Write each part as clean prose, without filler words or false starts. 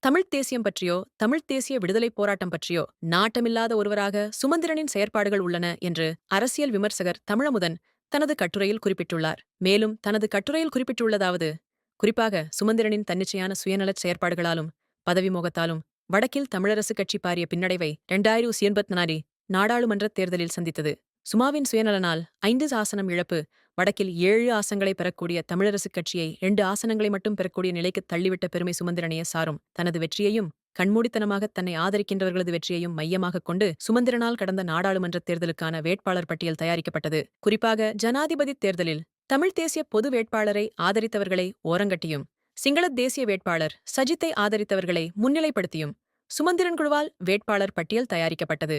தமிழ்த் தேசியம் பற்றியோ, தமிழ்த் தேசிய விடுதலைப் போராட்டம் பற்றியோ நாட்டமில்லாத ஒருவராக சுமந்திரனின் செயற்பாடுகள் உள்ளன என்று அரசியல் விமர்சகர் தமிழமுதன் தனது கட்டுரையில் குறிப்பிட்டுள்ளார். மேலும் தனது கட்டுரையில் குறிப்பிட்டுள்ளதாவது, குறிப்பாக சுமந்திரனின் தன்னிச்சையான சுயநலச் செயற்பாடுகளாலும் பதவி மோகத்தாலும் வடக்கில் தமிழரசுக் கட்சி பாரிய பின்னடைவை 2024 நாடாளுமன்றத் தேர்தலில் சந்தித்தது. சுமாவின் சுயநலனால் 5 ஆசனம் இழப்பு வடக்கில் 7 ஆசனங்களை பெறக்கூடிய தமிழரசுக் கட்சியை 2 ஆசனங்களை மட்டும் பெறக்கூடிய நிலைக்குத் தள்ளிவிட்ட பெருமை சுமந்திரனையே சாரும். தனது வெற்றியையும் கண்மூடித்தனமாக தன்னை ஆதரிக்கின்றவர்களது வெற்றியையும் மையமாகக் கொண்டு சுமந்திரனால் கடந்த நாடாளுமன்றத் தேர்தலுக்கான வேட்பாளர் பட்டியல் தயாரிக்கப்பட்டது. குறிப்பாக ஜனாதிபதித் தேர்தலில் தமிழ்த் தேசிய பொது வேட்பாளரை ஆதரித்தவர்களை ஓரங்கட்டியும் சிங்களத் தேசிய வேட்பாளர் சஜித்தை ஆதரித்தவர்களை முன்னிலைப்படுத்தியும் சுமந்திரன் குழுவால் வேட்பாளர் பட்டியல் தயாரிக்கப்பட்டது.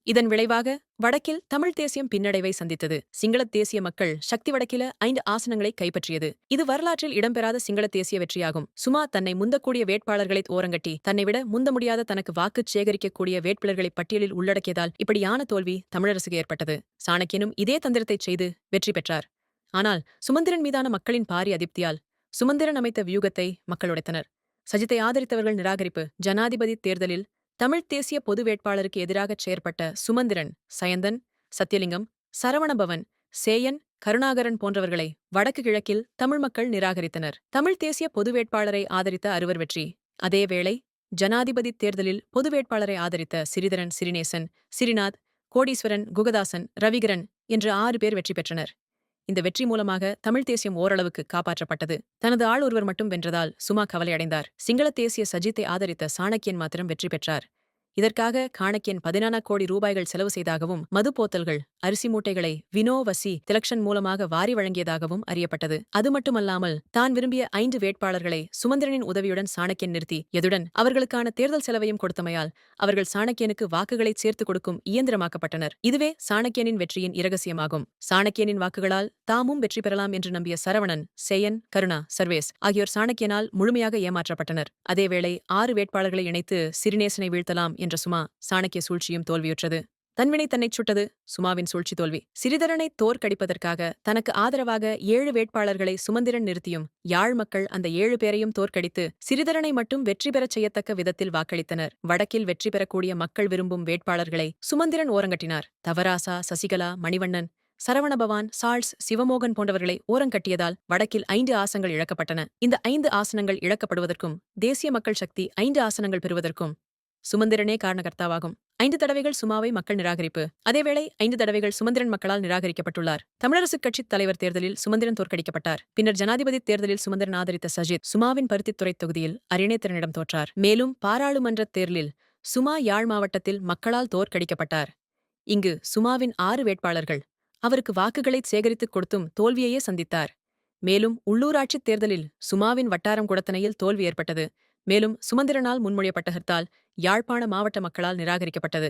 இதன் விளைவாக வடக்கில் தமிழ்த் தேசியம் பின்னடைவை சந்தித்தது. சிங்களத் தேசிய மக்கள் சக்தி வடக்கில 5 ஆசனங்களை கைப்பற்றியது. இது வரலாற்றில் இடம்பெறாத சிங்களத் தேசிய வெற்றியாகும். சுமா தன்னை முந்தக்கூடிய வேட்பாளர்களை ஓரங்கட்டி தன்னை விட முந்த முடியாத தனக்கு வாக்குச் சேகரிக்கக்கூடிய வேட்பாளர்களை பட்டியலில் உள்ளடக்கியதால் இப்படியான தோல்வி தமிழரசுக்கு ஏற்பட்டது. சாணக்கியனும் இதே தந்திரத்தைச் செய்து வெற்றி பெற்றார். ஆனால் சுமந்திரன் மீதான மக்களின் பாரிய அதிருப்தியால் சுமந்திரன் அமைத்த வியூகத்தை மக்கள் உடைத்தனர். சஜித்தை ஆதரித்தவர்கள் நிராகரிப்பு. ஜனாதிபதி தேர்தலில் தமிழ்த் தேசிய பொது வேட்பாளருக்கு எதிராகச் செயற்பட்ட சுமந்திரன், சயந்தன், சத்தியலிங்கம், சரவணபவன், சேயன், கருணாகரன் போன்றவர்களை வடக்கு கிழக்கில் தமிழ் மக்கள் நிராகரித்தனர். தமிழ்த் தேசிய பொது வேட்பாளரை ஆதரித்த அறுவர் வெற்றி. அதேவேளை ஜனாதிபதி தேர்தலில் பொது வேட்பாளரை ஆதரித்த சிறிதரன், சிறிநேசன், சிறிநாத், கோடீஸ்வரன், குகதாசன், ரவிகரன் என்று 6 பேர் வெற்றி பெற்றனர். இந்த வெற்றி மூலமாக தமிழ்த் தேசியம் ஓரளவுக்கு காப்பாற்றப்பட்டது. தனது ஆள் ஒருவர் மட்டும் வென்றதால் சுமா கவலையடைந்தார். சிங்களத் தேசிய சஜித்தை ஆதரித்த சாணக்கியன் மாத்திரம் வெற்றி பெற்றார். இதற்காக காணக்கியன் 14 கோடி ரூபாய்கள் செலவு செய்தாகவும் மது போத்தல்கள், அரிசி மூட்டைகளை வினோவசி திலக்ஷன் மூலமாக வாரி வழங்கியதாகவும் அறியப்பட்டது. அது மட்டுமல்லாமல் தான் விரும்பிய 5 வேட்பாளர்களை சுமந்திரனின் உதவியுடன் சாணக்கியன் நிறுத்தி எதுடன் அவர்களுக்கான தேர்தல் செலவையும் கொடுத்தமையால் அவர்கள் சாணக்கியனுக்கு வாக்குகளை சேர்த்துக் கொடுக்கும் இயந்திரமாக்கப்பட்டனர். இதுவே சாணக்கியனின் வெற்றியின் இரகசியமாகும். சாணக்கியனின் வாக்குகளால் தாமும் வெற்றி பெறலாம் என்று நம்பிய சரவணன், சேயன், கருணா, சர்வேஸ் ஆகியோர் சாணக்கியனால் முழுமையாக ஏமாற்றப்பட்டனர். அதேவேளை 6 வேட்பாளர்களை இணைத்து சிறிநேசனை வீழ்த்தலாம் என்ற சுமா சாணக்கிய சூழ்ச்சியும் தோல்வியுற்றது. தன்வினை தன்னைச் சுட்டது. சுமாவின் சூழ்ச்சி தோல்வி. சிறிதரனை தோற்கடிப்பதற்காக தனக்கு ஆதரவாக 7 வேட்பாளர்களை சுமந்திரன் நிறுத்தியும் யாழ் மக்கள் அந்த 7 பேரையும் தோற்கடித்து சிறிதரனை மட்டும் வெற்றி பெறச் செய்யத்தக்க விதத்தில் வாக்களித்தனர். வடக்கில் வெற்றி பெறக்கூடிய மக்கள் விரும்பும் வேட்பாளர்களை சுமந்திரன் ஓரங்கட்டினார். தவராசா, சசிகலா, மணிவண்ணன், சரவணபவான், சார்ல்ஸ், சிவமோகன் போன்றவர்களை ஓரங்கட்டியதால் வடக்கில் 5 ஆசனங்கள் இழக்கப்பட்டன. இந்த 5 ஆசனங்கள் இழக்கப்படுவதற்கும் தேசிய மக்கள் சக்தி 5 ஆசனங்கள் பெறுவதற்கும் சுமந்திரனே காரணகர்த்தாவாகும். 5 தடவைகள் சுமாவை மக்கள் நிராகரிப்பு. அதேவேளை 5 தடவைகள் சுமந்திரன் மக்களால் நிராகரிக்கப்பட்டுள்ளார். தமிழரசுக் கட்சித் தலைவர் தேர்தலில் சுமந்திரன் தோற்கடிக்கப்பட்டார். பின்னர் ஜனாதிபதி தேர்தலில் சுமந்திரன் ஆதரித்த சஜித் சுமாவின் பருத்தித்துறை தொகுதியில் அரிநேத்திரனிடம் தோற்றார். மேலும் பாராளுமன்றத் தேர்தலில் சுமா யாழ் மாவட்டத்தில் மக்களால் தோற்கடிக்கப்பட்டார். இங்கு சுமாவின் 6 வேட்பாளர்கள் அவருக்கு வாக்குகளைச் சேகரித்துக் கொடுத்தும் தோல்வியையே சந்தித்தார். மேலும் உள்ளூராட்சித் தேர்தலில் சுமாவின் வட்டாரம் குடத்தனையில் தோல்வி ஏற்பட்டது. மேலும் சுமந்திரனால் முன்மொழியப்பட்ட ஹர்த்தால் யாழ்ப்பாண மாவட்ட மக்களால் நிராகரிக்கப்பட்டது.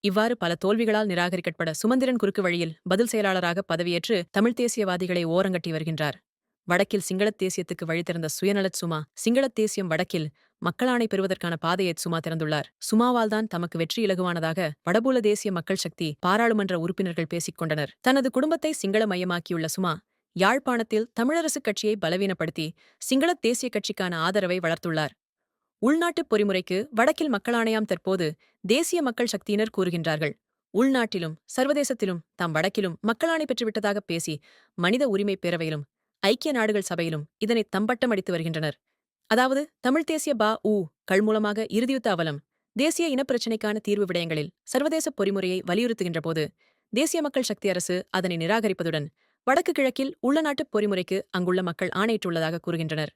இவ்வாறு பல தோல்விகளால் நிராகரிக்கப்பட சுமந்திரன் குறுக்கு வழியில் பதில் செயலாளராக பதவியேற்று தமிழ்த் தேசியவாதிகளை ஓரங்கட்டி வருகின்றார். வடக்கில் சிங்களத் தேசியத்துக்கு வழி திறந்த சுயநலச் சுமா சிங்களத் தேசியம் வடக்கில் மக்களாணை பெறுவதற்கான பாதையை சுமா திறந்துள்ளார். சுமாவால்தான் தமக்கு வெற்றி இலகுவானதாக வடபூல தேசிய மக்கள் சக்தி பாராளுமன்ற உறுப்பினர்கள் பேசிக் கொண்டனர். தனது குடும்பத்தை சிங்கள மையமாக்கியுள்ள சுமா யாழ்ப்பாணத்தில் தமிழரசுக் கட்சியை பலவீனப்படுத்தி சிங்களத் தேசிய கட்சிக்கான ஆதரவை வளர்த்துள்ளார். உள்நாட்டுப் பொறிமுறைக்கு வடக்கில் மக்களாணையாம் தற்போது தேசிய மக்கள் சக்தியினர் கூறுகின்றார்கள். உள்நாட்டிலும் சர்வதேசத்திலும் தாம் வடக்கிலும் மக்களாணை பெற்றுவிட்டதாக பேசி மனித உரிமை பேரவையிலும் ஐக்கிய நாடுகள் சபையிலும் இதனை தம்பட்டம் அடித்து வருகின்றனர். அதாவது தமிழ்த் தேசிய கள் மூலமாக இறுதியுத்த அவலம் தேசிய இனப்பிரச்சினைக்கான தீர்வு விடயங்களில் சர்வதேச பொறிமுறையை வலியுறுத்துகின்ற போது தேசிய மக்கள் சக்தி அரசு அதனை நிராகரிப்பதுடன் வடக்கு கிழக்கில் உள்ள நாட்டுப் பொறிமுறைக்கு அங்குள்ள மக்கள் ஆணையிட்டுள்ளதாக கூறுகின்றனர்.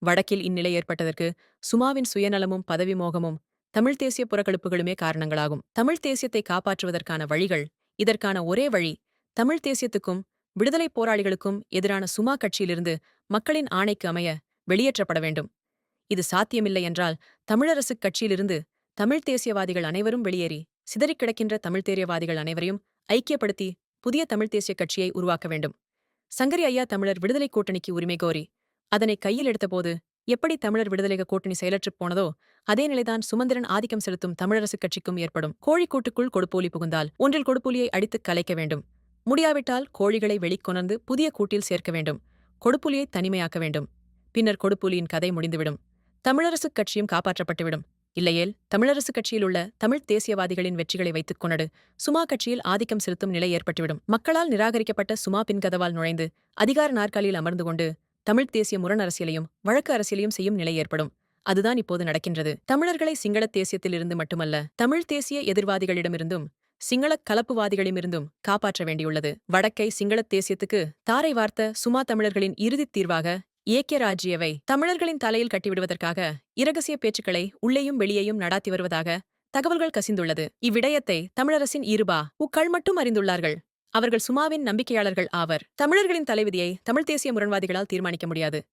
வடக்கில் இந்நிலை ஏற்பட்டதற்கு சுமாவின் சுயநலமும் பதவி மோகமும் தமிழ்த் தேசிய புறக்கணிப்புகளுமே காரணங்களாகும். தமிழ்த் தேசியத்தை காப்பாற்றுவதற்கான வழிகள், இதற்கான ஒரே வழி தமிழ்த் தேசியத்துக்கும் விடுதலைப் போராளிகளுக்கும் எதிரான சுமா கட்சியிலிருந்து மக்களின் ஆணைக்கு அமைய வெளியேற்றப்பட வேண்டும். இது சாத்தியமில்லை என்றால் தமிழரசுக் கட்சியிலிருந்து தமிழ்த் தேசியவாதிகள் அனைவரும் வெளியேறி சிதறிக் கிடக்கின்ற தமிழ்த் தேசியவாதிகள் அனைவரையும் ஐக்கியப்படுத்தி புதிய தமிழ்த் தேசிய கட்சியை உருவாக்க வேண்டும். சங்கரி ஐயா தமிழர் விடுதலைக் கூட்டணிக்கு உரிமை கோரி அதனை கையில் எடுத்தபோது எப்படி தமிழர் விடுதலைக கூட்டணி செயலற்றுப் போனதோ அதே நிலைதான் சுமந்திரன் ஆதிக்கம் செலுத்தும் தமிழரசுக் கட்சிக்கும் ஏற்படும். கோழிக்கூட்டுக்குள் கொடுப்பூலி புகுந்தால் ஒன்றில் கொடுப்பூலியை அடித்துக் கலைக்க வேண்டும். முடியாவிட்டால் கோழிகளை வெளிக்கொணர்ந்து புதிய கூட்டில் சேர்க்க வேண்டும். கொடுப்புலியை தனிமையாக்க வேண்டும். பின்னர் கொடுப்புலியின் கதை முடிந்துவிடும். தமிழரசுக் கட்சியும் காப்பாற்றப்பட்டுவிடும். இல்லையேல் தமிழரசுக் கட்சியில் உள்ள தமிழ்த் தேசியவாதிகளின் வெற்றிகளை வைத்துக் கொணடு சுமா கட்சியில் ஆதிக்கம் செலுத்தும் நிலை ஏற்பட்டுவிடும். மக்களால் நிராகரிக்கப்பட்ட சுமா பின்கதவால் நுழைந்து அதிகார நாற்காலியில் அமர்ந்து கொண்டு தமிழ்த் தேசிய முரண் அரசியலையும் வழக்கு அரசியலையும் செய்யும் நிலை ஏற்படும். அதுதான் இப்போது நடக்கின்றது. தமிழர்களை சிங்களத் தேசியத்திலிருந்து மட்டுமல்ல, தமிழ்த் தேசிய எதிர்வாதிகளிடமிருந்தும் சிங்களக் கலப்புவாதிகளிடமிருந்தும் காப்பாற்ற வேண்டியுள்ளது. வடக்கை சிங்களத் தேசியத்துக்கு தாரை வார்த்த சுமா தமிழர்களின் இறுதித் தீர்வாக ஏக்கிய ராஜ்யவை தமிழர்களின் தலையில் கட்டிவிடுவதற்காக இரகசிய பேச்சுக்களை உள்ளேயும் வெளியேயும் நடாத்தி வருவதாக தகவல்கள் கசிந்துள்ளது. இவ்விடயத்தை தமிழரசின் இருபா உக்கள் மட்டும் அறிந்துள்ளார்கள். அவர்கள் சுமாவின் நம்பிக்கையாளர்கள் ஆவர். தமிழர்களின் தலைவிதியை தமிழ்த் தேசிய முரண்வாதிகளால் தீர்மானிக்க முடியாது.